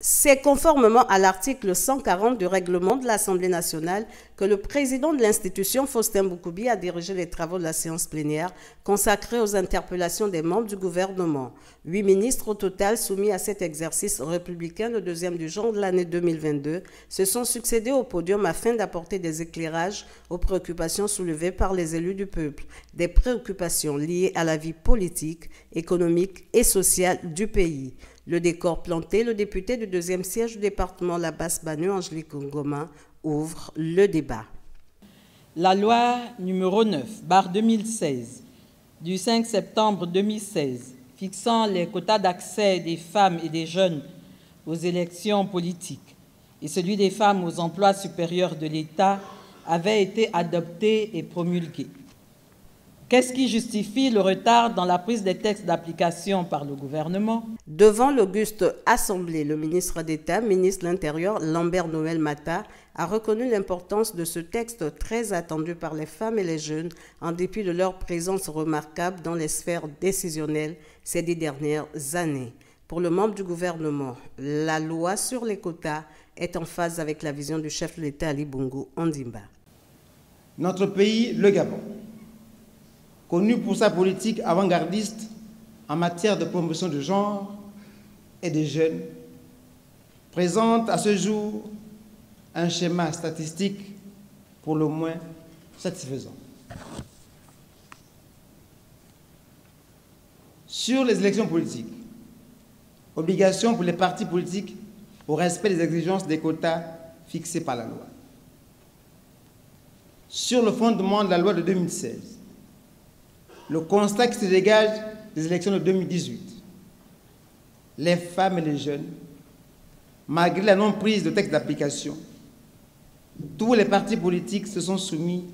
C'est conformément à l'article 140 du règlement de l'Assemblée nationale que le président de l'institution, Faustin Boukoubi, a dirigé les travaux de la séance plénière consacrée aux interpellations des membres du gouvernement. 8 ministres au total soumis à cet exercice républicain, le deuxième du genre de l'année 2022, se sont succédés au podium afin d'apporter des éclairages aux préoccupations soulevées par les élus du peuple, des préoccupations liées à la vie politique, économique et sociale du pays. Le décor planté, le député du deuxième siège du département La Basse-Banue, Angélique Ngoma, ouvre le débat. La loi numéro 9/2016 du 5 septembre 2016 fixant les quotas d'accès des femmes et des jeunes aux élections politiques et celui des femmes aux emplois supérieurs de l'État avait été adoptée et promulguée. Qu'est-ce qui justifie le retard dans la prise des textes d'application par le gouvernement? Devant l'auguste Assemblée, le ministre d'État, ministre de l'Intérieur, Lambert Noël Mata, a reconnu l'importance de ce texte très attendu par les femmes et les jeunes, en dépit de leur présence remarquable dans les sphères décisionnelles ces 10 dernières années. Pour le membre du gouvernement, la loi sur les quotas est en phase avec la vision du chef de l'État Ali Bongo Ondimba. Notre pays, le Gabon, connu pour sa politique avant-gardiste en matière de promotion du genre et des jeunes, présente à ce jour un schéma statistique pour le moins satisfaisant. Sur les élections politiques, obligation pour les partis politiques au respect des exigences des quotas fixés par la loi. Sur le fondement de la loi de 2016, le constat qui se dégage des élections de 2018, les femmes et les jeunes, malgré la non-prise de texte d'application, tous les partis politiques se sont soumis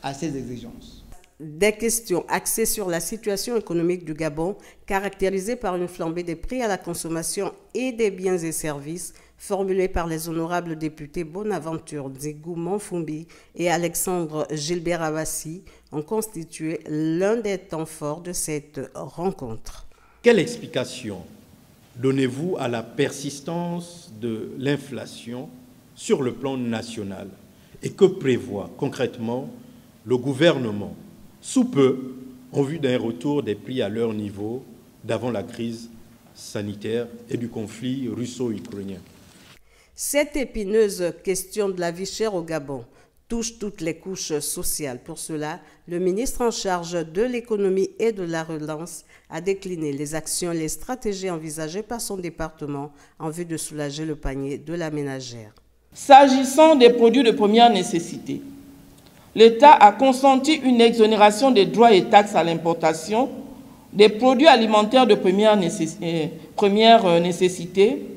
à ces exigences. Des questions axées sur la situation économique du Gabon, caractérisée par une flambée des prix à la consommation et des biens et services, formulées par les honorables députés Bonaventure Dzigou Monfumbi et Alexandre Gilbert Avassi, ont constitué l'un des temps forts de cette rencontre. Quelle explication donnez-vous à la persistance de l'inflation sur le plan national et que prévoit concrètement le gouvernement sous peu en vue d'un retour des prix à leur niveau d'avant la crise sanitaire et du conflit russo-ukrainien? Cette épineuse question de la vie chère au Gabon touche toutes les couches sociales. Pour cela, le ministre en charge de l'économie et de la relance a décliné les actions et les stratégies envisagées par son département en vue de soulager le panier de la ménagère. S'agissant des produits de première nécessité, l'État a consenti une exonération des droits et taxes à l'importation des produits alimentaires de première nécessité,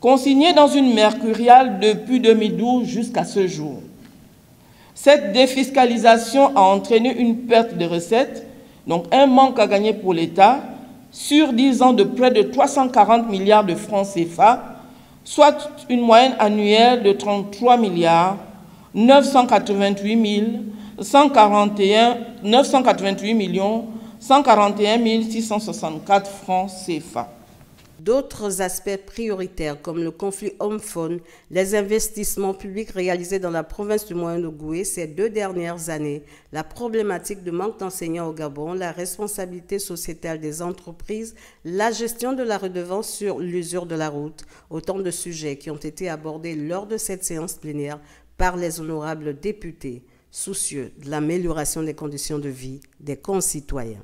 consignés dans une mercuriale depuis 2012 jusqu'à ce jour. Cette défiscalisation a entraîné une perte de recettes, donc un manque à gagner pour l'État, sur 10 ans de près de 340 milliards de francs CFA, soit une moyenne annuelle de 33 milliards 988 millions 141 664 francs CFA. D'autres aspects prioritaires comme le conflit homme-faune, les investissements publics réalisés dans la province du Moyen-Ogooué ces 2 dernières années, la problématique de manque d'enseignants au Gabon, la responsabilité sociétale des entreprises, la gestion de la redevance sur l'usure de la route, autant de sujets qui ont été abordés lors de cette séance plénière par les honorables députés, soucieux de l'amélioration des conditions de vie des concitoyens.